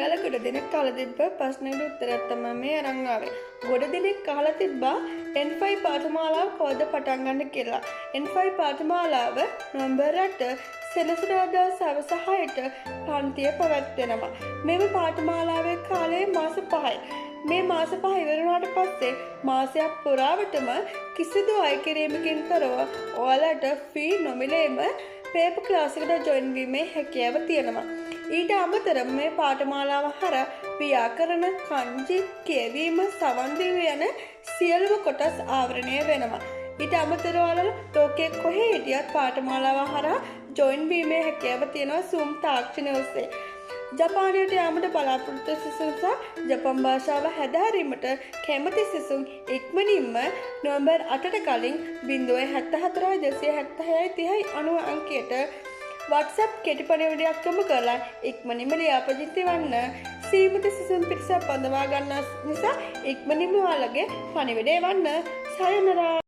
ඔයාලා ගොඩ දෙනෙක් අහලා තිබ්බ ප්‍රශ්නෙකට උත්තරයක් තමයි මේ අරන් ආවේ. ගොඩ දෙනෙක් අහලා තිබ්බා N5 පාඨමාලාව කවද පටන් ගන්න කියලා. N5 පාඨමාලාව නොවැම්බර් 8 සෙනසුරාදා සවස 6ට පන්තිය පැවැත්වෙනවා. මෙම පාඨමාලාවේ කාලය මාස 5යි. මේ මාස 5 ඉවර වුණාට පස්සේ මාසයක් පුරාවටම කිසිදු අය කිරීමකින් තොරව ඔයාලට ෆී නොමිලේම පේපර් ක්ලාස් එකට ජොයින් වීමේ හැකියාව තියෙනවා. ඊට අමතරව මේ පාඨමාලාව හරහා ව්‍යාකරණ, kanji, කියවීම, සවන් දීම යන සියලුම කොටස් ආවරණය වෙනවා. ඊට අමතරව ඔයාලා ලෝකයේ කොහේ හිටියත් පාඨමාලාව හරහා ජොයින් වීමේ හැකියාව තියෙනවා Zoom තාක්ෂණය ඔස්සේ. ජපානයට යාමට බලාපොරොත්තු සිසුන් සහ ජපන් භාෂාව හැදෑරීමට කැමති සිසුන් ඉක්මනින්ම නොවැම්බර් 8ට කලින් 074 276 30 90 අංකයට WhatsApp කෙටි පණිවිඩයක් යොමු කරලා ඉක්මනින්ම ලියාපදිංචි වන්න. සීමිත සිසුන් පිරිසක් බඳවා ගන්න නිසා ඉක්මනින්ම ඔයාලගේ පණිවිඩය එවන්න. සයනරා.